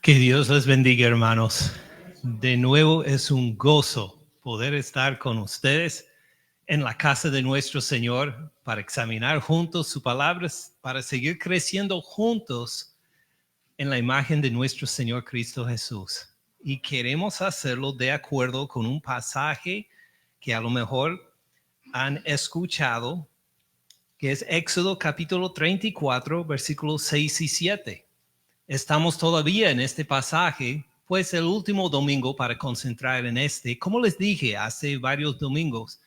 Que Dios les bendiga, hermanos. De nuevo es un gozo poder estar con ustedes en la casa de nuestro Señor para examinar juntos sus palabras, para seguir creciendo juntos en la imagen de nuestro Señor Cristo Jesús. Y queremos hacerlo de acuerdo con un pasaje que a lo mejor han escuchado, que es Éxodo capítulo 34, versículos 6 y 7. Estamos todavía en este pasaje, pues el último domingo para concentrar en este. Como les dije hace varios domingos,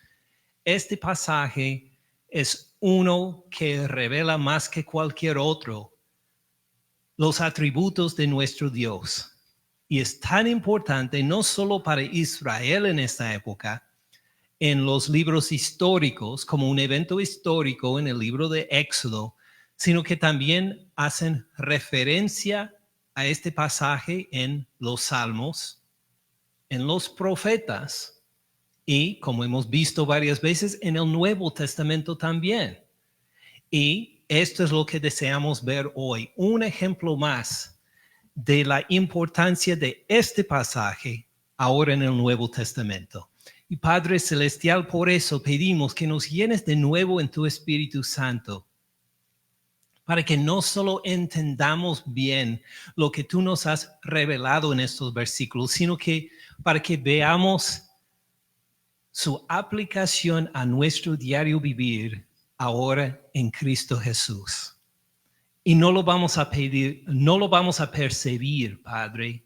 este pasaje es uno que revela más que cualquier otro los atributos de nuestro Dios. Y es tan importante no solo para Israel en esta época, en los libros históricos, como un evento histórico en el libro de Éxodo, sino que también hacen referencia a este pasaje en los Salmos, en los profetas y, como hemos visto varias veces, en el Nuevo Testamento también. Y esto es lo que deseamos ver hoy, un ejemplo más de la importancia de este pasaje ahora en el Nuevo Testamento. Y Padre Celestial, por eso pedimos que nos llenes de nuevo en tu Espíritu Santo, para que no solo entendamos bien lo que tú nos has revelado en estos versículos, sino que para que veamos su aplicación a nuestro diario vivir ahora en Cristo Jesús. Y no lo vamos a pedir, no lo vamos a percibir, Padre,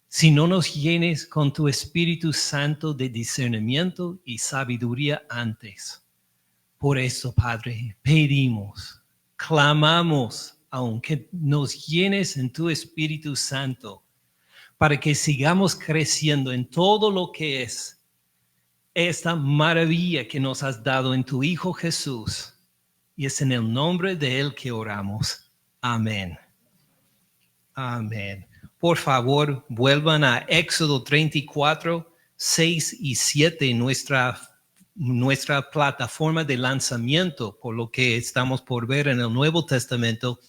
si no nos llenes con tu Espíritu Santo de discernimiento y sabiduría antes. Por eso, Padre, pedimos, clamamos, aunque nos llenes en tu Espíritu Santo, para que sigamos creciendo en todo lo que es esta maravilla que nos has dado en tu Hijo Jesús. Y es en el nombre de Él que oramos. Amén. Amén. Por favor, vuelvan a Éxodo 34, 6 y 7, nuestra plataforma de lanzamiento, por lo que estamos por ver en el Nuevo Testamento.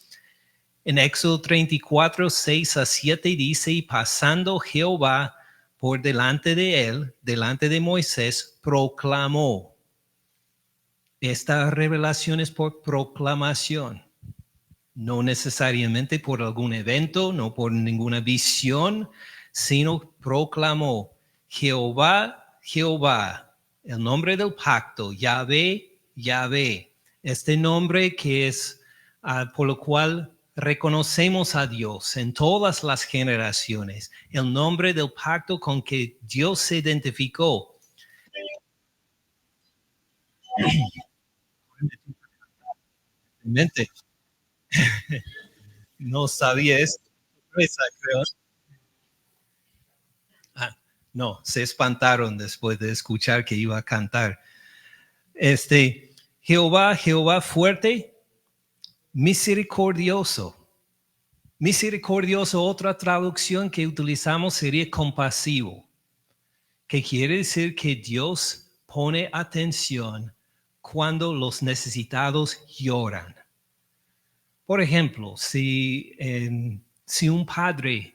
En Éxodo 34, 6 a 7 dice, y pasando Jehová por delante de él, delante de Moisés, proclamó. Esta revelación es por proclamación. No necesariamente por algún evento, no por ninguna visión, sino proclamó, Jehová, Jehová, el nombre del pacto, Yahvé, Yahvé. Este nombre que es por lo cual reconocemos a Dios en todas las generaciones, el nombre del pacto con que Dios se identificó. No sabía esto. Creo. No, se espantaron después de escuchar que iba a cantar. Jehová, Jehová fuerte, misericordioso. Misericordioso, otra traducción que utilizamos sería compasivo, que quiere decir que Dios pone atención cuando los necesitados lloran. Por ejemplo, si un padre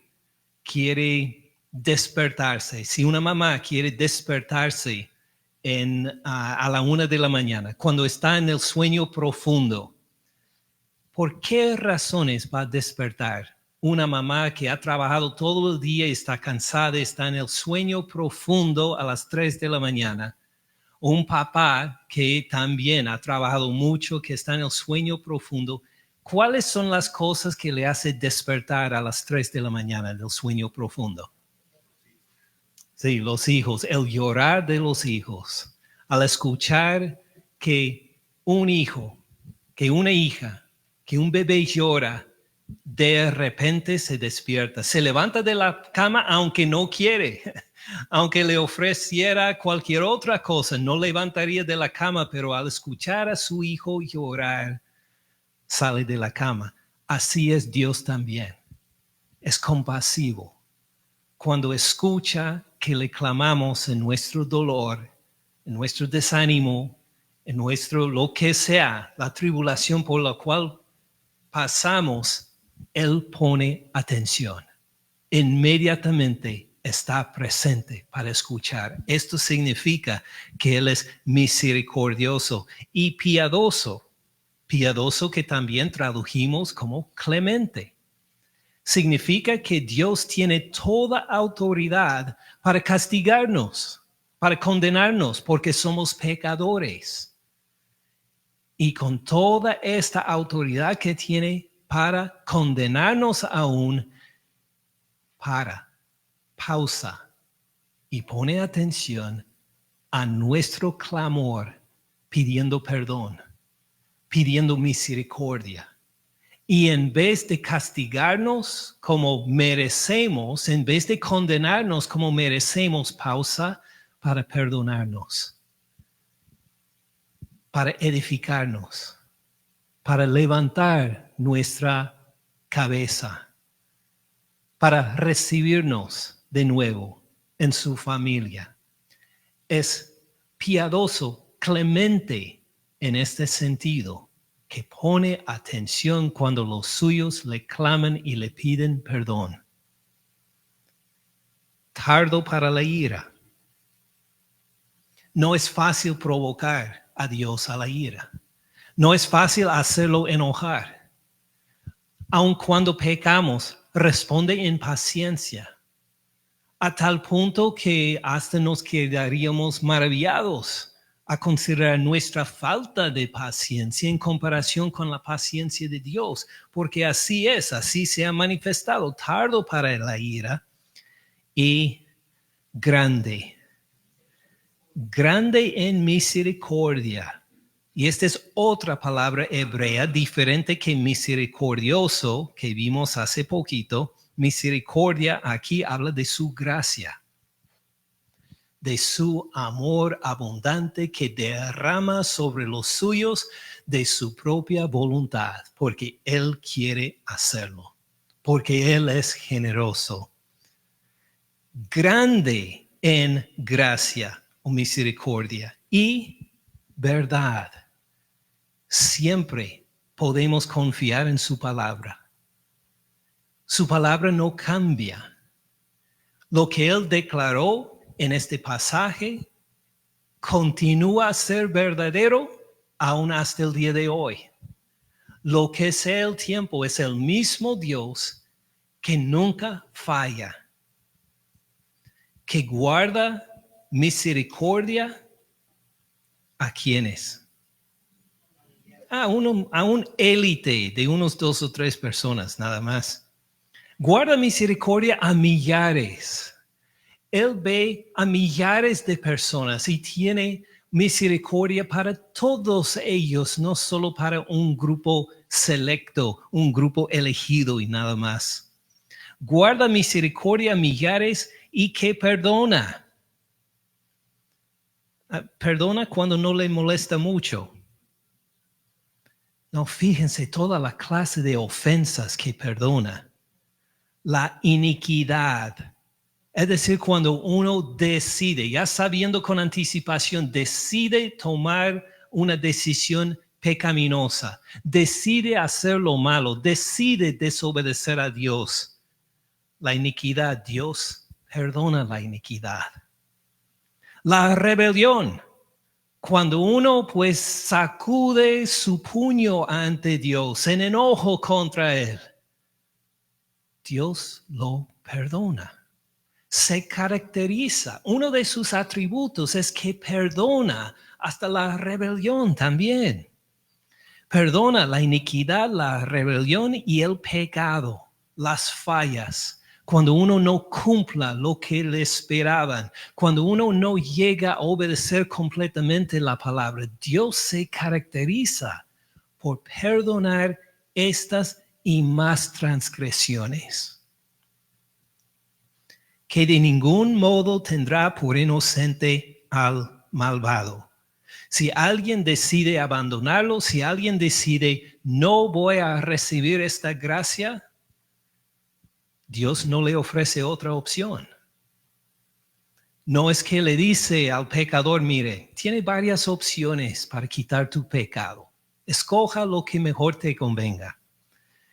quiere despertarse, si una mamá quiere despertarse a la 1 de la mañana, cuando está en el sueño profundo, ¿por qué razones va a despertar una mamá que ha trabajado todo el día y está cansada, está en el sueño profundo a las 3 de la mañana? O un papá que también ha trabajado mucho, que está en el sueño profundo. ¿Cuáles son las cosas que le hace despertar a las 3 de la mañana del sueño profundo? Sí, los hijos, el llorar de los hijos. Al escuchar que un hijo, que una hija, que un bebé llora, de repente se despierta, se levanta de la cama aunque no quiere, aunque le ofreciera cualquier otra cosa, no levantaría de la cama, pero al escuchar a su hijo llorar, sale de la cama. Así es Dios también. Es compasivo. Cuando escucha que le clamamos en nuestro dolor, en nuestro desánimo, en nuestro lo que sea, la tribulación por la cual pasamos, Él pone atención. inmediatamente está presente para escuchar. Esto significa que Él es misericordioso y piadoso. Piadoso que también tradujimos como clemente. Significa que Dios tiene toda autoridad para castigarnos, para condenarnos, porque somos pecadores. Y con toda esta autoridad que tiene para condenarnos aún, pausa y pone atención a nuestro clamor pidiendo perdón, pidiendo misericordia. Y en vez de castigarnos como merecemos, en vez de condenarnos como merecemos, pausa para perdonarnos, para edificarnos, para levantar nuestra cabeza, para recibirnos de nuevo en su familia. Es piadoso, clemente en este sentido, que pone atención cuando los suyos le claman y le piden perdón. Tardo para la ira. No es fácil provocar a Dios a la ira. No es fácil hacerlo enojar. Aun cuando pecamos, responde en paciencia, a tal punto que hasta nos quedaríamos maravillados a considerar nuestra falta de paciencia en comparación con la paciencia de Dios, porque así es, así se ha manifestado, tardo para la ira y grande en misericordia. Y esta es otra palabra hebrea diferente que misericordioso, que vimos hace poquito. Misericordia aquí habla de su gracia, de su amor abundante que derrama sobre los suyos de su propia voluntad, porque Él quiere hacerlo, porque Él es generoso. Grande en gracia o misericordia y verdad. Siempre podemos confiar en su palabra. Su palabra no cambia. Lo que Él declaró en este pasaje continúa a ser verdadero aún hasta el día de hoy. Lo que sea el tiempo es el mismo Dios que nunca falla, que guarda misericordia a quienes. A un élite de unos 2 o 3 personas nada más. Guarda misericordia a millares. Él ve a millares de personas y tiene misericordia para todos ellos, no solo para un grupo selecto, un grupo elegido y nada más. Guarda misericordia a millares y que perdona. Perdona cuando no le molesta mucho. No, fíjense toda la clase de ofensas que perdona. La iniquidad. Es decir, cuando uno decide, ya sabiendo con anticipación, decide tomar una decisión pecaminosa, decide hacer lo malo, decide desobedecer a Dios. La iniquidad, Dios perdona la iniquidad. La rebelión. Cuando uno pues sacude su puño ante Dios en enojo contra Él, Dios lo perdona. Se caracteriza, uno de sus atributos es que perdona hasta la rebelión también. Perdona la iniquidad, la rebelión y el pecado, las fallas. Cuando uno no cumpla lo que le esperaban, cuando uno no llega a obedecer completamente la palabra, Dios se caracteriza por perdonar estas y más transgresiones, que de ningún modo tendrá por inocente al malvado. Si alguien decide abandonarlo, si alguien decide no voy a recibir esta gracia, Dios no le ofrece otra opción. No es que le dice al pecador, mire, tiene varias opciones para quitar tu pecado. Escoja lo que mejor te convenga.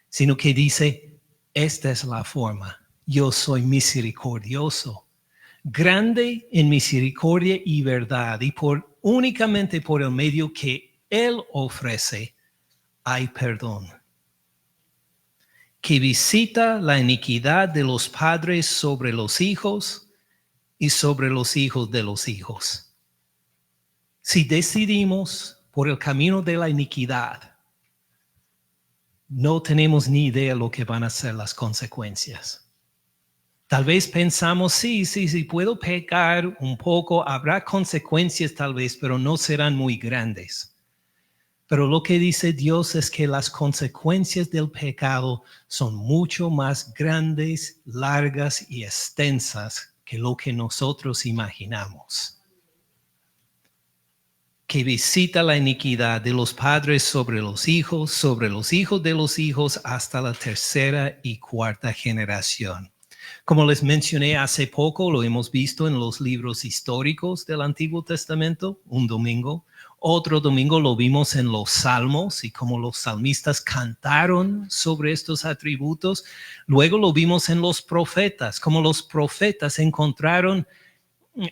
Sino que dice, esta es la forma. yo soy misericordioso, grande en misericordia y verdad, y únicamente por el medio que Él ofrece hay perdón, que visita la iniquidad de los padres sobre los hijos y sobre los hijos de los hijos. Si decidimos por el camino de la iniquidad, no tenemos ni idea lo que van a ser las consecuencias. Tal vez pensamos, sí, puedo pecar un poco, habrá consecuencias tal vez, pero no serán muy grandes. Pero lo que dice Dios es que las consecuencias del pecado son mucho más grandes, largas y extensas que lo que nosotros imaginamos. Que visita la iniquidad de los padres sobre los hijos de los hijos, hasta la tercera y cuarta generación. Como les mencioné hace poco, lo hemos visto en los libros históricos del Antiguo Testamento, un domingo. Otro domingo lo vimos en los Salmos y como los salmistas cantaron sobre estos atributos. Luego lo vimos en los profetas, como los profetas encontraron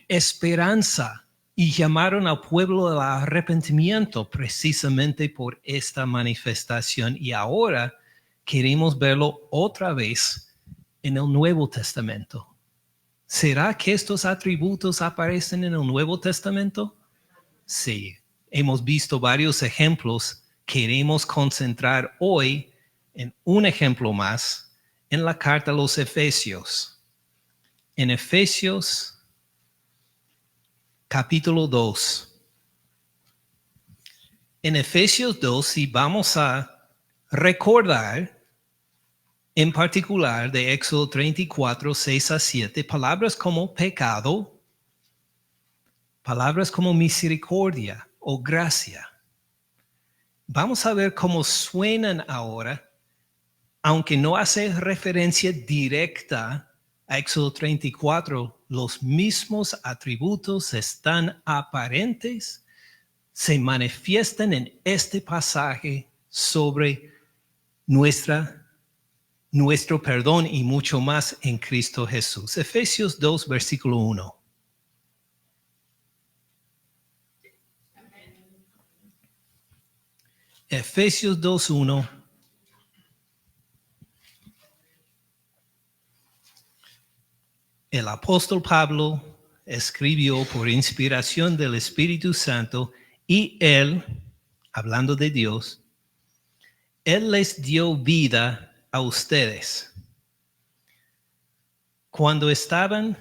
esperanza y llamaron al pueblo al arrepentimiento precisamente por esta manifestación. Y ahora queremos verlo otra vez en el Nuevo Testamento. ¿Será que estos atributos aparecen en el Nuevo Testamento? Sí, hemos visto varios ejemplos. Queremos concentrar hoy en un ejemplo más en la carta a los Efesios. En Efesios capítulo 2. En Efesios 2, si vamos a recordar en particular de Éxodo 34, 6 a 7, palabras como pecado, palabras como misericordia o gracia. Vamos a ver cómo suenan ahora, aunque no hace referencia directa a Éxodo 34, los mismos atributos están aparentes, se manifiestan en este pasaje sobre nuestro perdón y mucho más en Cristo Jesús. Efesios 2, versículo 1. Efesios 2, 1. El apóstol Pablo escribió por inspiración del Espíritu Santo y él, hablando de Dios, él les dio vida a ustedes cuando estaban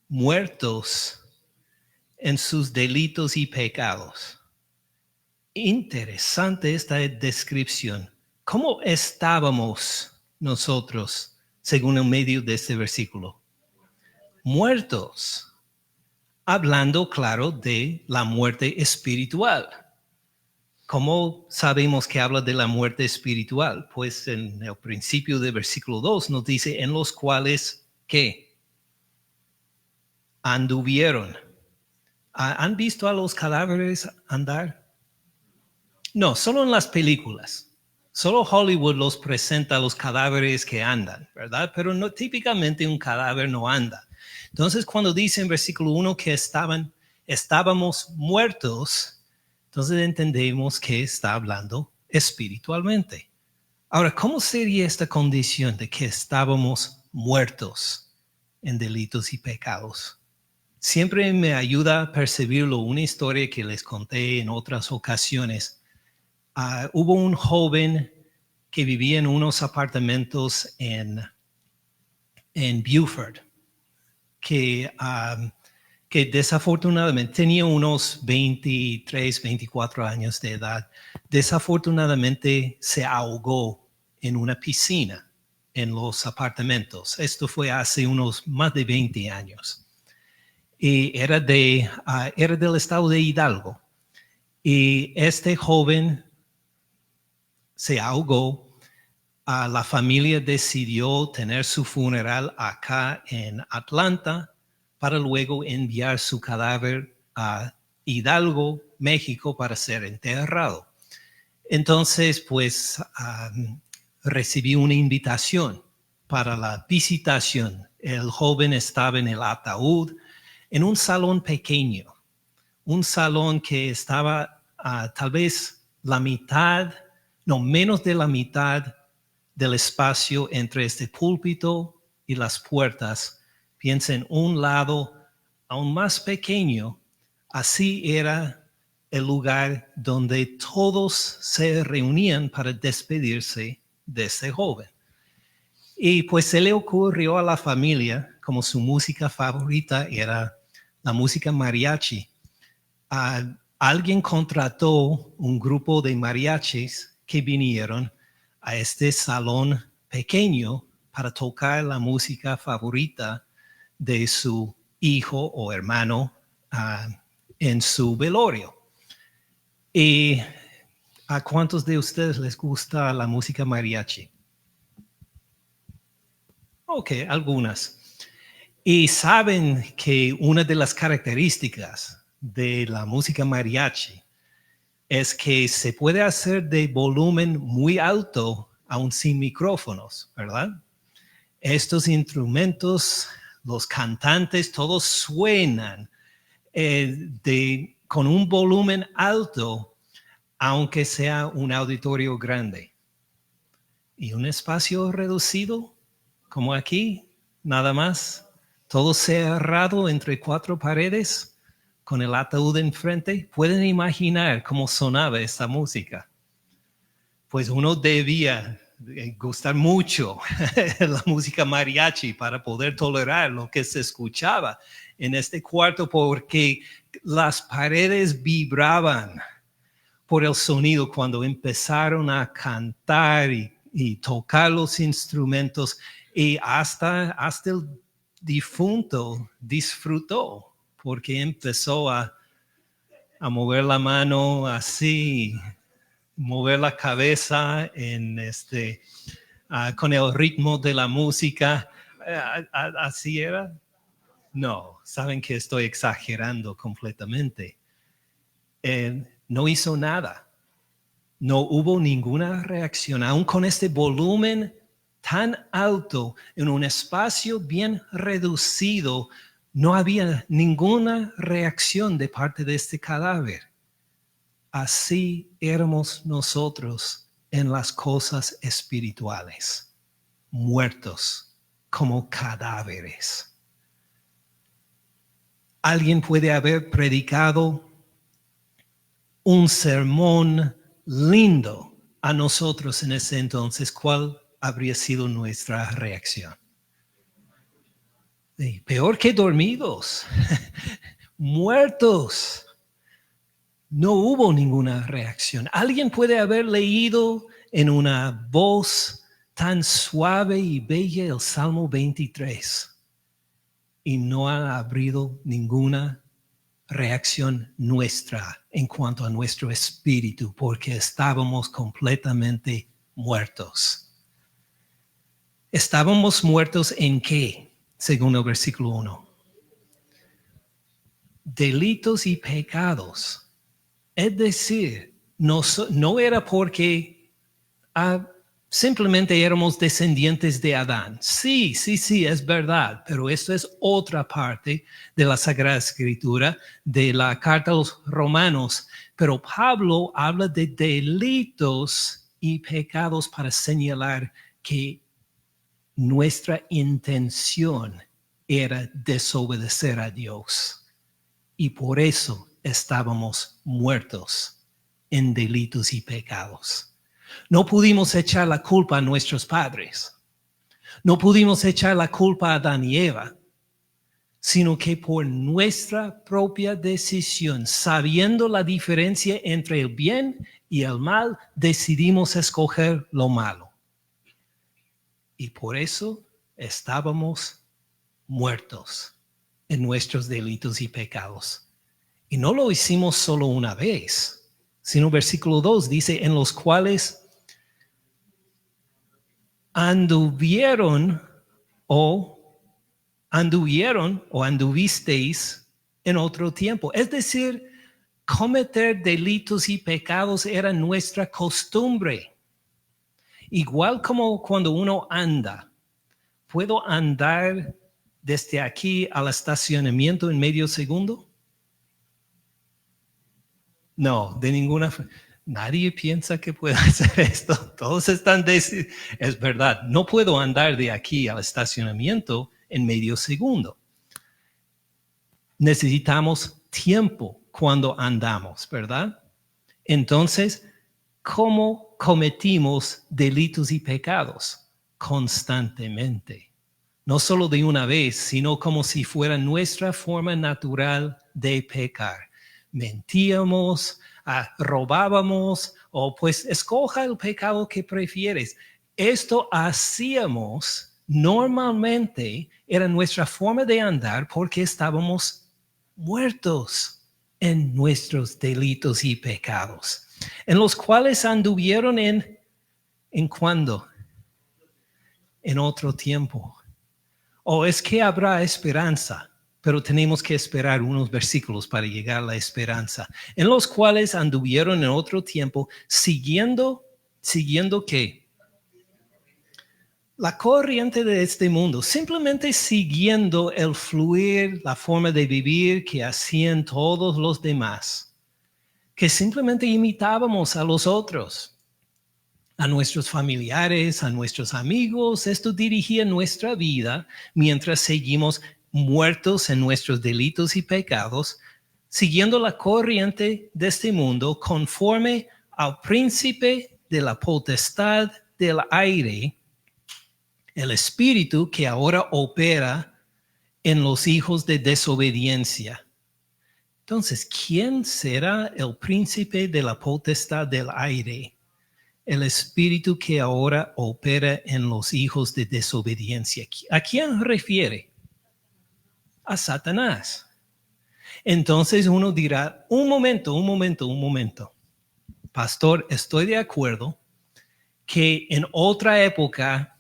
muertos en sus delitos y pecados. Interesante esta descripción. ¿Cómo estábamos nosotros según el medio de este versículo? Muertos, hablando, claro, de la muerte espiritual. ¿Cómo sabemos que habla de la muerte espiritual? Pues en el principio del versículo 2 nos dice, en los cuales, ¿qué? Anduvieron. ¿Han visto a los cadáveres andar? No, solo en las películas. Solo Hollywood los presenta a los cadáveres que andan, ¿verdad? Pero no, típicamente un cadáver no anda. Entonces, cuando dice en versículo 1 que estábamos muertos, entonces entendemos que está hablando espiritualmente. Ahora, ¿cómo sería esta condición de que estábamos muertos en delitos y pecados? Siempre me ayuda a percibirlo una historia que les conté en otras ocasiones. Hubo un joven que vivía en unos apartamentos en Beaufort, que desafortunadamente tenía unos 23, 24 años de edad. Desafortunadamente se ahogó en una piscina en los apartamentos. Esto fue hace unos más de 20 años. Y era del estado de Hidalgo. Y este joven se ahogó. La familia decidió tener su funeral acá en Atlanta para luego enviar su cadáver a Hidalgo, México, para ser enterrado. Entonces, pues, recibí una invitación para la visitación. El joven estaba en el ataúd, en un salón pequeño, un salón que estaba tal vez la mitad, no menos de la mitad del espacio entre este púlpito y las puertas. Piensa en un lado aún más pequeño. Así era el lugar donde todos se reunían para despedirse de ese joven. Y pues se le ocurrió a la familia, como su música favorita era la música mariachi. Alguien contrató un grupo de mariachis que vinieron a este salón pequeño para tocar la música favorita de su hijo o hermano en su velorio. ¿Y a cuántos de ustedes les gusta la música mariachi? Ok, algunas. Y saben que una de las características de la música mariachi es que se puede hacer de volumen muy alto aún sin micrófonos, ¿verdad? Estos instrumentos, los cantantes, todos suenan con un volumen alto, aunque sea un auditorio grande. Y un espacio reducido, como aquí, nada más, todo cerrado entre cuatro paredes, con el ataúd enfrente. ¿Pueden imaginar cómo sonaba esta música? Pues uno debía gustar mucho la música mariachi para poder tolerar lo que se escuchaba en este cuarto, porque las paredes vibraban por el sonido cuando empezaron a cantar y tocar los instrumentos, y hasta el difunto disfrutó porque empezó a mover la mano así, mover la cabeza con el ritmo de la música. ¿Así era? No, saben que estoy exagerando completamente. No hizo nada. No hubo ninguna reacción, aún con este volumen tan alto en un espacio bien reducido. No había ninguna reacción de parte de este cadáver. Así éramos nosotros en las cosas espirituales, muertos como cadáveres. Alguien puede haber predicado un sermón lindo a nosotros en ese entonces. ¿Cuál habría sido nuestra reacción? Peor que dormidos, muertos. No hubo ninguna reacción. Alguien puede haber leído en una voz tan suave y bella el Salmo 23 y no ha habido ninguna reacción nuestra en cuanto a nuestro espíritu, porque estábamos completamente muertos. ¿Estábamos muertos en qué? Según el versículo 1. Delitos y pecados. Es decir, no era porque simplemente éramos descendientes de Adán. Sí, es verdad, pero esto es otra parte de la Sagrada Escritura, de la carta a los Romanos. Pero Pablo habla de delitos y pecados para señalar que nuestra intención era desobedecer a Dios. Y por eso estábamos muertos en delitos y pecados. No pudimos echar la culpa a nuestros padres. No pudimos echar la culpa a Adán y Eva, sino que por nuestra propia decisión, sabiendo la diferencia entre el bien y el mal, decidimos escoger lo malo. Y por eso estábamos muertos en nuestros delitos y pecados. Y no lo hicimos solo una vez, sino versículo 2 dice, en los cuales anduvieron o anduvisteis en otro tiempo. Es decir, cometer delitos y pecados era nuestra costumbre. Igual como cuando uno anda. ¿Puedo andar desde aquí al estacionamiento en medio segundo? No, de ninguna forma. Nadie piensa que pueda hacer esto. Todos están diciendo, es verdad, no puedo andar de aquí al estacionamiento en medio segundo. Necesitamos tiempo cuando andamos, ¿verdad? Entonces, ¿cómo cometimos delitos y pecados? Constantemente. No solo de una vez, sino como si fuera nuestra forma natural de pecar. Mentíamos, robábamos, o pues escoja el pecado que prefieres. Esto hacíamos normalmente, era nuestra forma de andar porque estábamos muertos en nuestros delitos y pecados, en los cuales anduvieron ¿en cuándo? En otro tiempo. O es que habrá esperanza, pero tenemos que esperar unos versículos para llegar a la esperanza, en los cuales anduvieron en otro tiempo, siguiendo ¿qué? La corriente de este mundo, simplemente siguiendo el fluir, la forma de vivir que hacían todos los demás, que simplemente imitábamos a los otros, a nuestros familiares, a nuestros amigos. Esto dirigía nuestra vida mientras seguimos muertos en nuestros delitos y pecados, siguiendo la corriente de este mundo conforme al príncipe de la potestad del aire, el espíritu que ahora opera en los hijos de desobediencia. Entonces, ¿quién será el príncipe de la potestad del aire? El espíritu que ahora opera en los hijos de desobediencia. ¿A quién refiere? A Satanás. Entonces uno dirá, un momento. Pastor, estoy de acuerdo que en otra época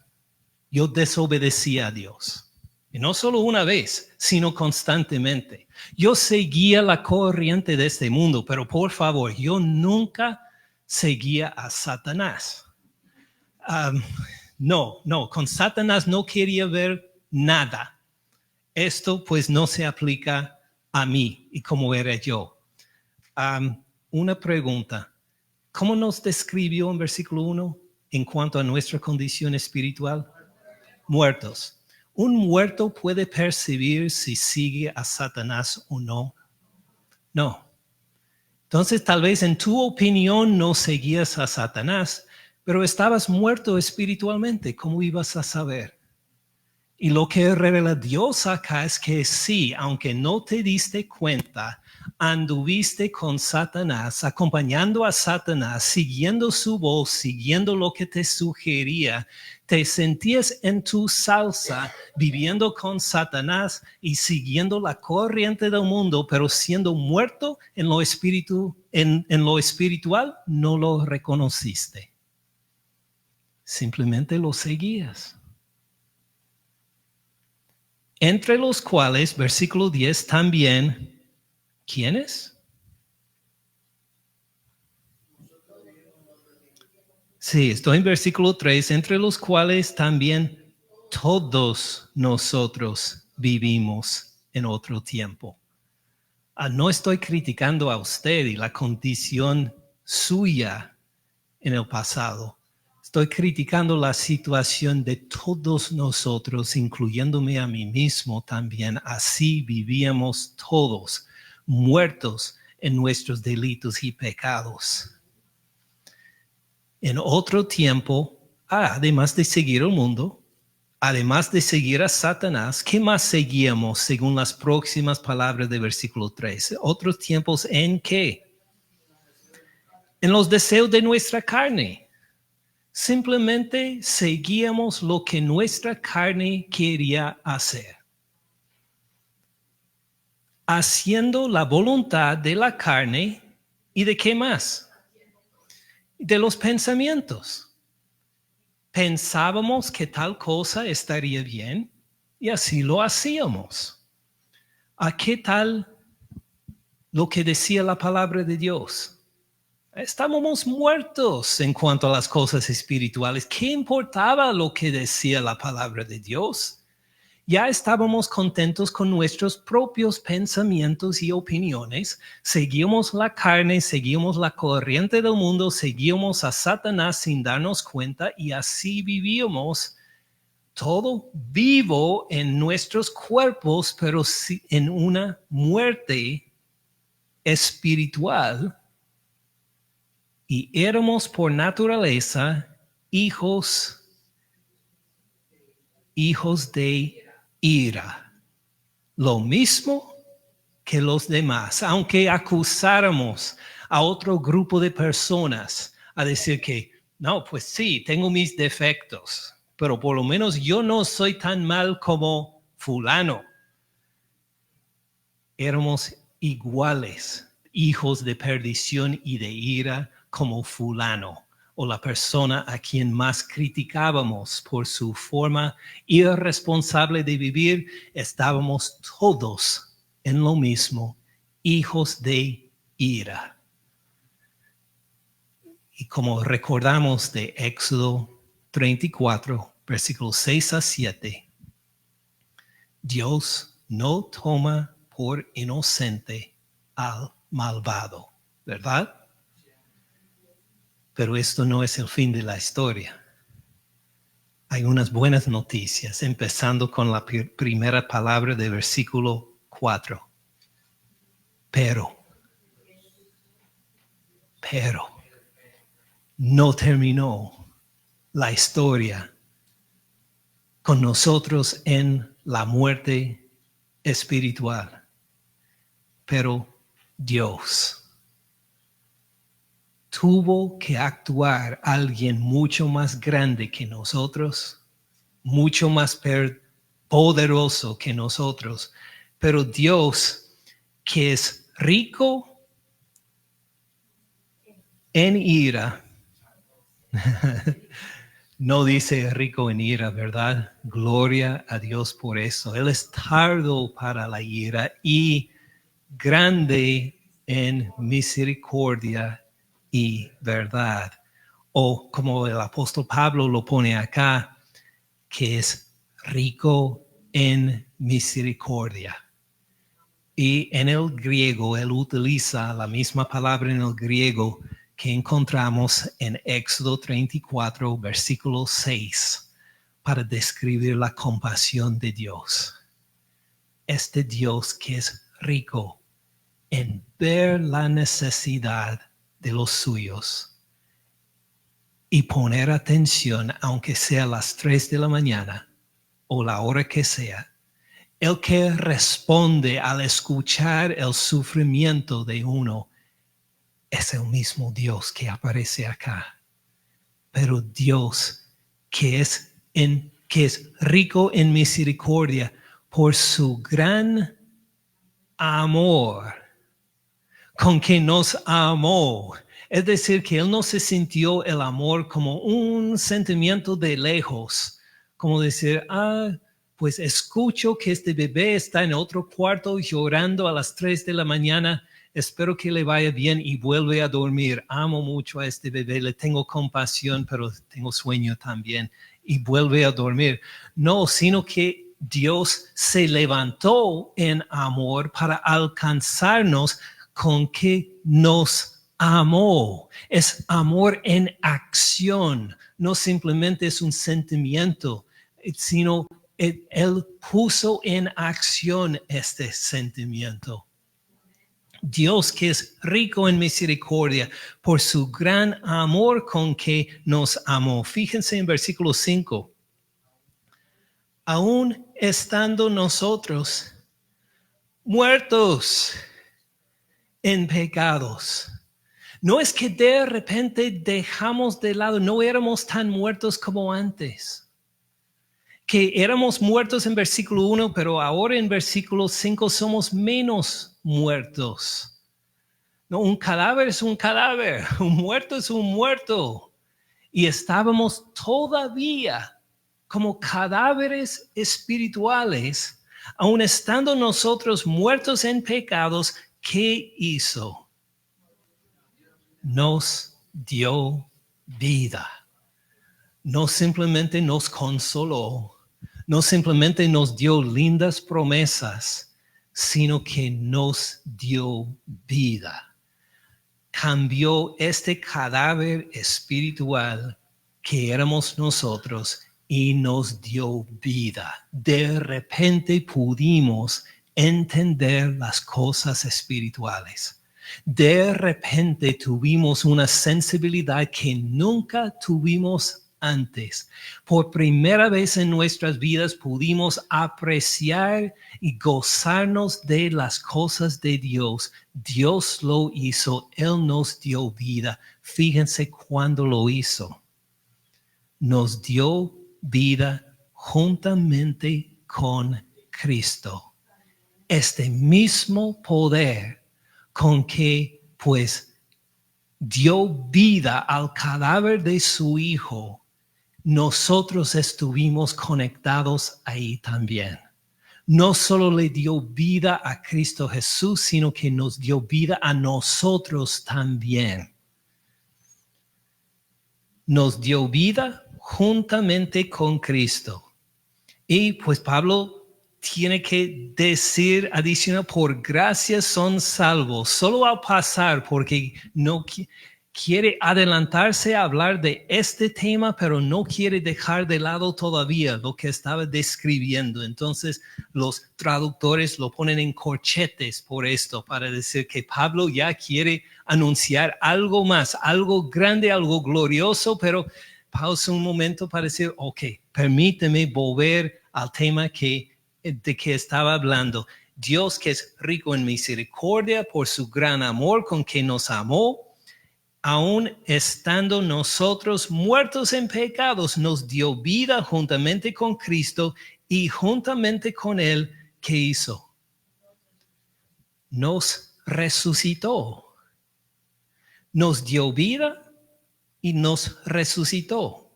yo desobedecía a Dios. Y no solo una vez, sino constantemente. Yo seguía la corriente de este mundo, pero por favor, yo nunca seguía a Satanás. No, con Satanás no quería ver nada. Esto pues no se aplica a mí y como era yo. Una pregunta. ¿Cómo nos describió en versículo 1 en cuanto a nuestra condición espiritual? Muertos. ¿Un muerto puede percibir si sigue a Satanás o no? No. Entonces, tal vez en tu opinión no seguías a Satanás, pero estabas muerto espiritualmente. ¿Cómo ibas a saber? Y lo que revela Dios acá es que sí, aunque no te diste cuenta, anduviste con Satanás, acompañando a Satanás, siguiendo su voz, siguiendo lo que te sugería, te sentías en tu salsa, viviendo con Satanás y siguiendo la corriente del mundo, pero siendo muerto en lo espiritual, no lo reconociste. Simplemente lo seguías. Entre los cuales, versículo 10, también, ¿quiénes? Sí, estoy en versículo 3, entre los cuales también todos nosotros vivimos en otro tiempo. No estoy criticando a usted y la condición suya en el pasado. Estoy criticando la situación de todos nosotros, incluyéndome a mí mismo también. Así vivíamos todos, muertos en nuestros delitos y pecados. En otro tiempo, además de seguir el mundo, además de seguir a Satanás, ¿qué más seguíamos según las próximas palabras de versículo 13? Otros tiempos en qué? En los deseos de nuestra carne. Simplemente seguíamos lo que nuestra carne quería hacer. Haciendo la voluntad de la carne y de qué más? De los pensamientos. Pensábamos que tal cosa estaría bien y así lo hacíamos. ¿A qué tal lo que decía la palabra de Dios? Estábamos muertos en cuanto a las cosas espirituales. ¿Qué importaba lo que decía la palabra de Dios? Ya estábamos contentos con nuestros propios pensamientos y opiniones. Seguíamos la carne, seguíamos la corriente del mundo, seguíamos a Satanás sin darnos cuenta y así vivíamos todo vivo en nuestros cuerpos, pero en una muerte espiritual. Y éramos por naturaleza hijos de ira. Lo mismo que los demás, aunque acusáramos a otro grupo de personas a decir que, no, pues sí, tengo mis defectos, pero por lo menos yo no soy tan mal como fulano. Éramos iguales, hijos de perdición y de ira como fulano, o la persona a quien más criticábamos por su forma irresponsable de vivir. Estábamos todos en lo mismo, hijos de ira. Y como recordamos de Éxodo 34, versículos 6 a 7, Dios no toma por inocente al malvado, ¿verdad? Pero esto no es el fin de la historia. Hay unas buenas noticias, empezando con la primera palabra del versículo 4. Pero no terminó la historia con nosotros en la muerte espiritual. Pero Dios tuvo que actuar alguien mucho más grande que nosotros, mucho más poderoso que nosotros. Pero Dios, que es rico en ira, no dice rico en ira, ¿verdad? Gloria a Dios por eso. Él es tardo para la ira y grande en misericordia y verdad. O como el apóstol Pablo lo pone acá, que es rico en misericordia. Y en el griego, él utiliza la misma palabra en el griego que encontramos en Éxodo 34, versículo 6, para describir la compasión de Dios. Este Dios que es rico en ver la necesidad de los suyos y poner atención, aunque sea las 3 de la mañana o la hora que sea. El que responde al escuchar el sufrimiento de uno es el mismo Dios que aparece acá. Pero Dios que es rico en misericordia por su gran amor con que nos amó. Es decir, que Él no se sintió el amor como un sentimiento de lejos, como decir, pues escucho que este bebé está en otro cuarto llorando a las 3 de la mañana, espero que le vaya bien y vuelve a dormir. Amo mucho a este bebé, le tengo compasión, pero tengo sueño también y vuelve a dormir. No, sino que Dios se levantó en amor para alcanzarnos con que nos amó. Es amor en acción, no simplemente es un sentimiento, sino Él puso en acción este sentimiento. Dios que es rico en misericordia por su gran amor con que nos amó. Fíjense en versículo 5. Aún estando nosotros muertos en pecados. No es que de repente dejamos de lado, no éramos tan muertos como antes. Que éramos muertos en versículo 1, pero ahora en versículo 5 somos menos muertos. No, un cadáver es un cadáver, un muerto es un muerto. Y estábamos todavía como cadáveres espirituales, aun estando nosotros muertos en pecados. ¿Qué hizo? nos dio vida. No simplemente nos consoló, no simplemente nos dio lindas promesas, sino que nos dio vida. Cambió este cadáver espiritual que éramos nosotros y nos dio vida. De repente pudimos entender las cosas espirituales. De repente tuvimos una sensibilidad que nunca tuvimos antes. Por primera vez en nuestras vidas pudimos apreciar y gozarnos de las cosas de Dios. Dios lo hizo, Él nos dio vida. Fíjense cuándo lo hizo. Nos dio vida juntamente con Cristo. Este mismo poder con que pues dio vida al cadáver de su Hijo, nosotros estuvimos conectados ahí también. No solo le dio vida a Cristo Jesús, sino que nos dio vida a nosotros también. Nos dio vida juntamente con Cristo. Y pues Pablo tiene que decir adicional, por gracia son salvos. Solo al pasar, porque no quiere adelantarse a hablar de este tema, pero no quiere dejar de lado todavía lo que estaba describiendo. Entonces los traductores lo ponen en corchetes por esto, para decir que Pablo ya quiere anunciar algo más, algo grande, algo glorioso, pero pausa un momento para decir, ok, permíteme volver al tema de que estaba hablando. Dios, que es rico en misericordia por su gran amor con que nos amó, aun estando nosotros muertos en pecados, nos dio vida juntamente con Cristo, y juntamente con Él, ¿qué hizo? Nos resucitó. Nos dio vida y nos resucitó.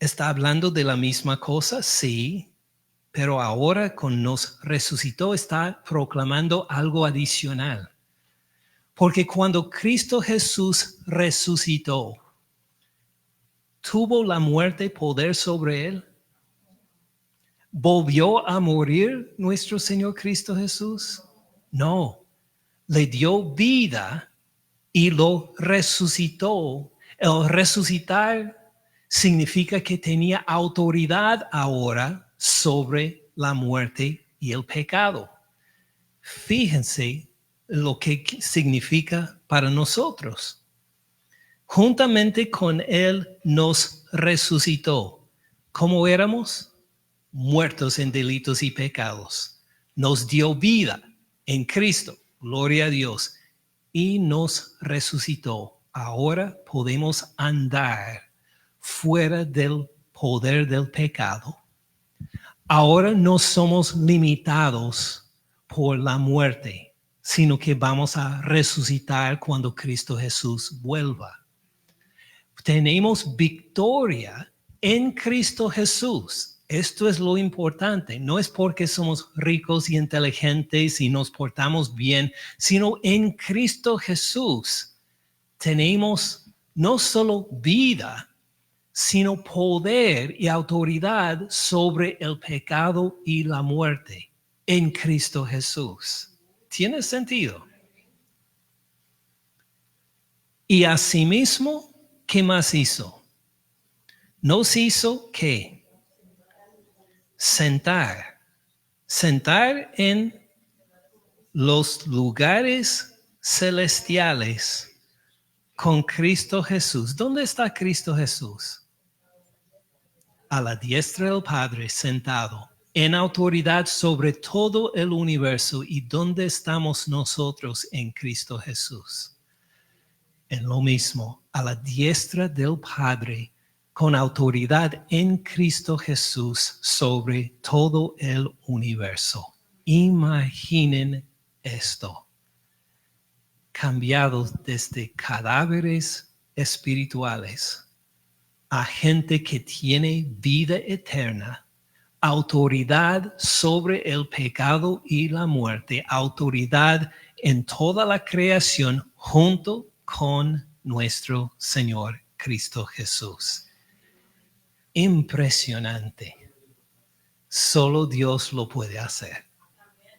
¿Está hablando de la misma cosa? Sí. Pero ahora con nos resucitó está proclamando algo adicional. Porque cuando Cristo Jesús resucitó, ¿tuvo la muerte poder sobre él? ¿Volvió a morir nuestro Señor Cristo Jesús? No. Le dio vida y lo resucitó. El resucitar significa que tenía autoridad ahora sobre la muerte y el pecado. Fíjense lo que significa para nosotros. Juntamente con Él nos resucitó. ¿Cómo éramos? Muertos en delitos y pecados. Nos dio vida en Cristo, gloria a Dios, y nos resucitó. Ahora podemos andar fuera del poder del pecado. Ahora no somos limitados por la muerte, sino que vamos a resucitar cuando Cristo Jesús vuelva. Tenemos victoria en Cristo Jesús. Esto es lo importante. No es porque somos ricos y inteligentes y nos portamos bien, sino en Cristo Jesús tenemos no solo vida, sino poder y autoridad sobre el pecado y la muerte en Cristo Jesús. ¿Tiene sentido? Y asimismo, ¿qué más hizo? Nos hizo ¿qué? Sentar en los lugares celestiales con Cristo Jesús. ¿Dónde está Cristo Jesús? A la diestra del Padre, sentado en autoridad sobre todo el universo. ¿Y dónde estamos nosotros en Cristo Jesús? En lo mismo, a la diestra del Padre, con autoridad en Cristo Jesús sobre todo el universo. Imaginen esto. Cambiados desde cadáveres espirituales a gente que tiene vida eterna, autoridad sobre el pecado y la muerte, autoridad en toda la creación junto con nuestro Señor Cristo Jesús. Impresionante. Solo Dios lo puede hacer.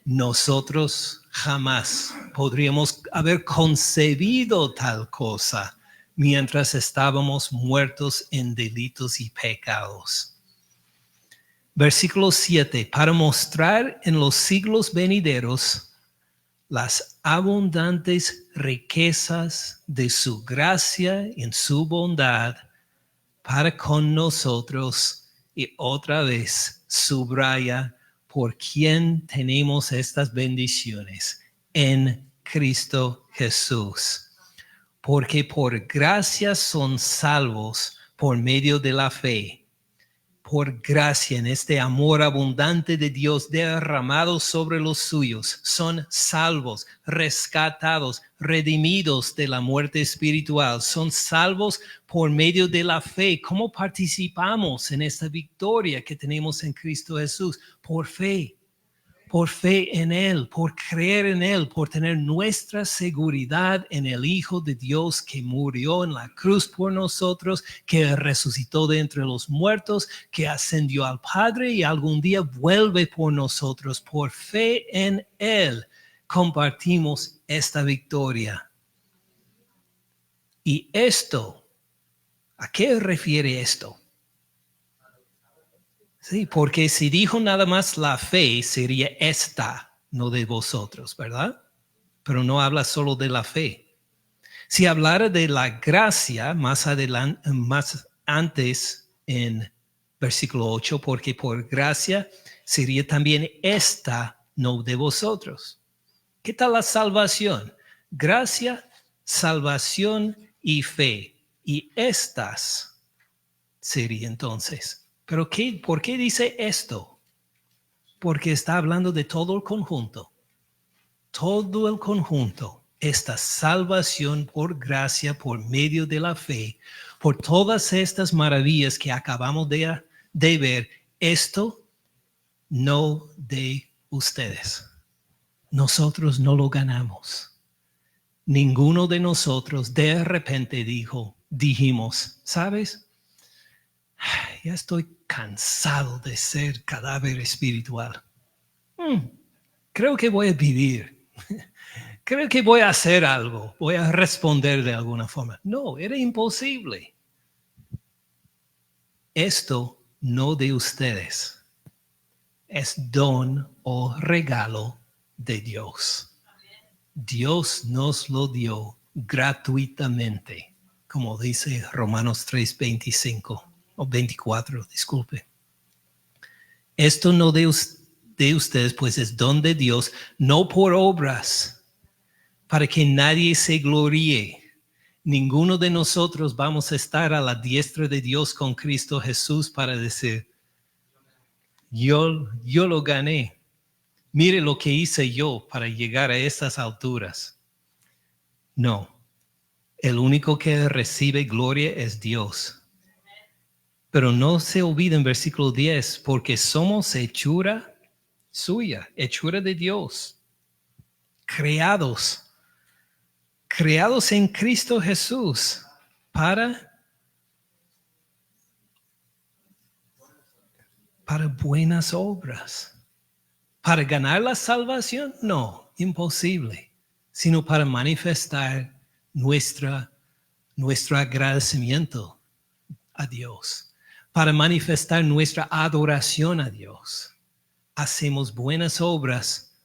Nosotros jamás podríamos haber concebido tal cosa mientras estábamos muertos en delitos y pecados. Versículo 7. Para mostrar en los siglos venideros las abundantes riquezas de su gracia en su bondad para con nosotros, y otra vez subraya por quien tenemos estas bendiciones en Cristo Jesús. Porque por gracia son salvos por medio de la fe. Por gracia, en este amor abundante de Dios derramado sobre los suyos, son salvos, rescatados, redimidos de la muerte espiritual. Son salvos por medio de la fe. ¿Cómo participamos en esta victoria que tenemos en Cristo Jesús? Por fe. Por fe en Él, por creer en Él, por tener nuestra seguridad en el Hijo de Dios que murió en la cruz por nosotros, que resucitó de entre los muertos, que ascendió al Padre y algún día vuelve por nosotros. Por fe en Él compartimos esta victoria. Y esto, ¿a qué refiere esto? Sí, porque si dijo nada más la fe, sería esta, no de vosotros, ¿verdad? Pero no habla solo de la fe. Si hablara de la gracia, más adelante, más antes en versículo 8, porque por gracia sería también esta, no de vosotros. ¿Qué tal la salvación? Gracia, salvación y fe. Y estas sería entonces. ¿Pero por qué dice esto? Porque está hablando de todo el conjunto. Todo el conjunto. Esta salvación por gracia, por medio de la fe, por todas estas maravillas que acabamos de ver, esto no de ustedes. Nosotros no lo ganamos. Ninguno de nosotros de repente dijimos, ¿sabes? Ya estoy cansado de ser cadáver espiritual. Creo que voy a vivir. Creo que voy a hacer algo. Voy a responder de alguna forma. No, era imposible. Esto no de ustedes. Es don o regalo de Dios. Dios nos lo dio gratuitamente, como dice Romanos 3:25. O 24, disculpe. Esto no de ustedes, pues es don de Dios, no por obras, para que nadie se gloríe. Ninguno de nosotros vamos a estar a la diestra de Dios con Cristo Jesús para decir, yo lo gané. Mire lo que hice yo para llegar a estas alturas. No, el único que recibe gloria es Dios. Pero no se olviden versículo 10, porque somos hechura suya, hechura de Dios, creados en Cristo Jesús para buenas obras. ¿Para ganar la salvación? No, imposible, sino para manifestar nuestro agradecimiento a Dios. Para manifestar nuestra adoración a Dios. Hacemos buenas obras,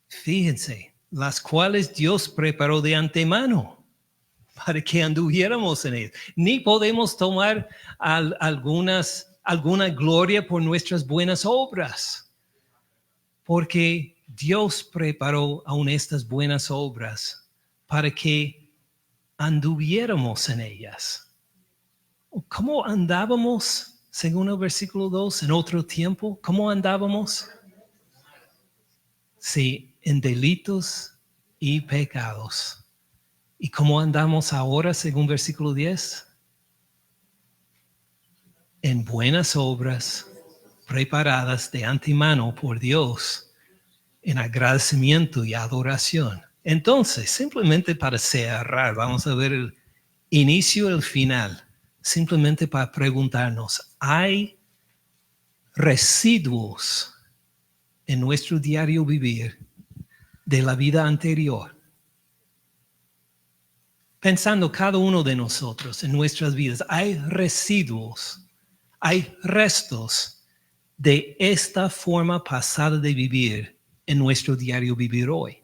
fíjense, las cuales Dios preparó de antemano para que anduviéramos en ellas. Ni podemos tomar alguna gloria por nuestras buenas obras, porque Dios preparó aún estas buenas obras para que anduviéramos en ellas. ¿Cómo andábamos, según el versículo 2, en otro tiempo? ¿Cómo andábamos? Sí, en delitos y pecados. ¿Y cómo andamos ahora, según versículo 10? En buenas obras preparadas de antemano por Dios, en agradecimiento y adoración. Entonces, simplemente para cerrar, vamos a ver inicio el final, simplemente para preguntarnos, ¿hay residuos en nuestro diario vivir de la vida anterior? Pensando cada uno de nosotros en nuestras vidas, hay residuos, hay restos de esta forma pasada de vivir en nuestro diario vivir hoy.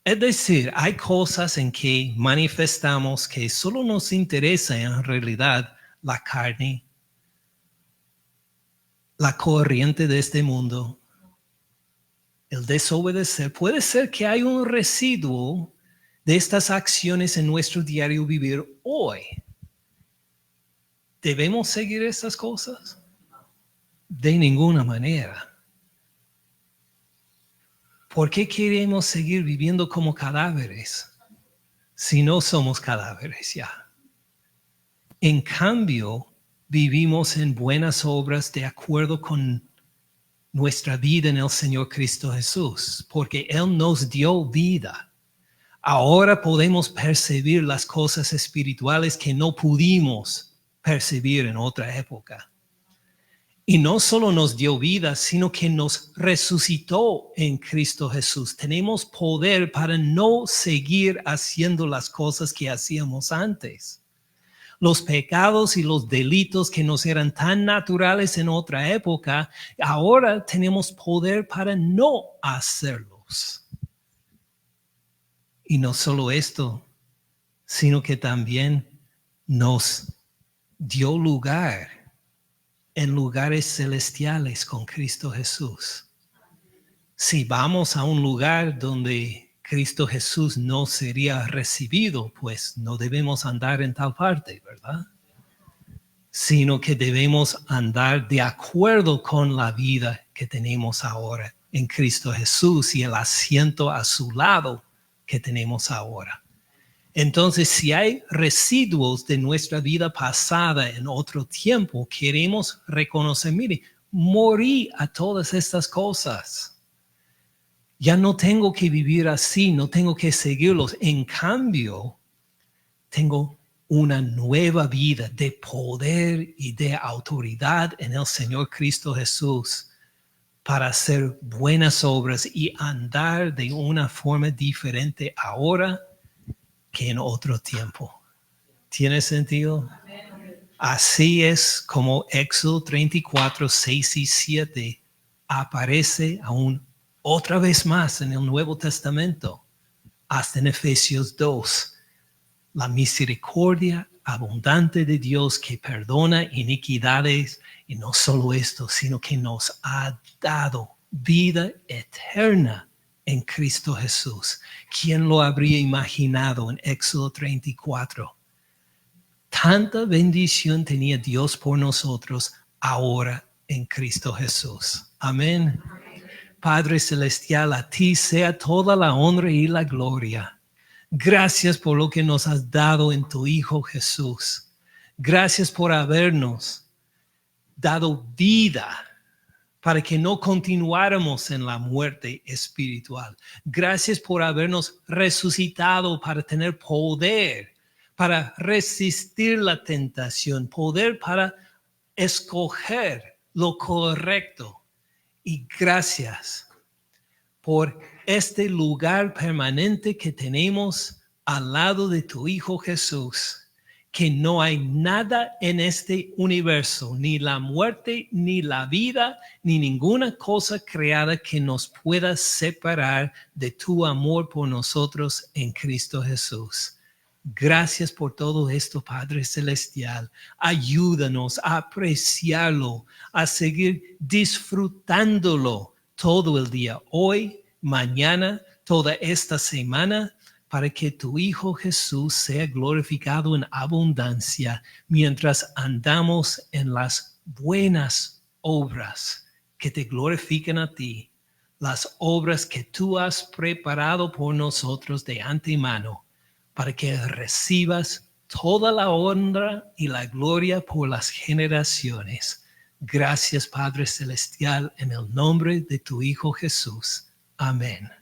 Es decir, hay cosas en que manifestamos que solo nos interesa en realidad la carne, la corriente de este mundo, el desobedecer. Puede ser que hay un residuo de estas acciones en nuestro diario vivir hoy. ¿Debemos seguir estas cosas? De ninguna manera. ¿Por qué queremos seguir viviendo como cadáveres si no somos cadáveres ya? En cambio, vivimos en buenas obras de acuerdo con nuestra vida en el Señor Cristo Jesús, porque Él nos dio vida. Ahora podemos percibir las cosas espirituales que no pudimos percibir en otra época. Y no solo nos dio vida, sino que nos resucitó en Cristo Jesús. Tenemos poder para no seguir haciendo las cosas que hacíamos antes. Los pecados y los delitos que nos eran tan naturales en otra época, ahora tenemos poder para no hacerlos. Y no solo esto, sino que también nos dio lugar en lugares celestiales con Cristo Jesús. Si vamos a un lugar donde Cristo Jesús no sería recibido, pues no debemos andar en tal parte, ¿verdad? Sino que debemos andar de acuerdo con la vida que tenemos ahora en Cristo Jesús y el asiento a su lado que tenemos ahora. Entonces, si hay residuos de nuestra vida pasada en otro tiempo, queremos reconocer, mire, morí a todas estas cosas. Ya no tengo que vivir así, no tengo que seguirlos. En cambio, tengo una nueva vida de poder y de autoridad en el Señor Cristo Jesús para hacer buenas obras y andar de una forma diferente ahora que en otro tiempo. ¿Tiene sentido? Así es como Éxodo 34, 6 y 7 aparece aún otra vez más en el Nuevo Testamento, hasta en Efesios 2. La misericordia abundante de Dios que perdona iniquidades, y no solo esto, sino que nos ha dado vida eterna en Cristo Jesús. ¿Quién lo habría imaginado en Éxodo 34? Tanta bendición tenía Dios por nosotros ahora en Cristo Jesús. Amén. Padre Celestial, a ti sea toda la honra y la gloria. Gracias por lo que nos has dado en tu Hijo Jesús. Gracias por habernos dado vida para que no continuáramos en la muerte espiritual. Gracias por habernos resucitado para tener poder, para resistir la tentación, poder para escoger lo correcto. Y gracias por este lugar permanente que tenemos al lado de tu Hijo Jesús, que no hay nada en este universo, ni la muerte, ni la vida, ni ninguna cosa creada que nos pueda separar de tu amor por nosotros en Cristo Jesús. Gracias por todo esto, Padre Celestial. Ayúdanos a apreciarlo, a seguir disfrutándolo todo el día, hoy, mañana, toda esta semana, para que tu Hijo Jesús sea glorificado en abundancia mientras andamos en las buenas obras que te glorifican a ti, las obras que tú has preparado por nosotros de antemano, para que recibas toda la honra y la gloria por las generaciones. Gracias, Padre Celestial, en el nombre de tu Hijo Jesús. Amén.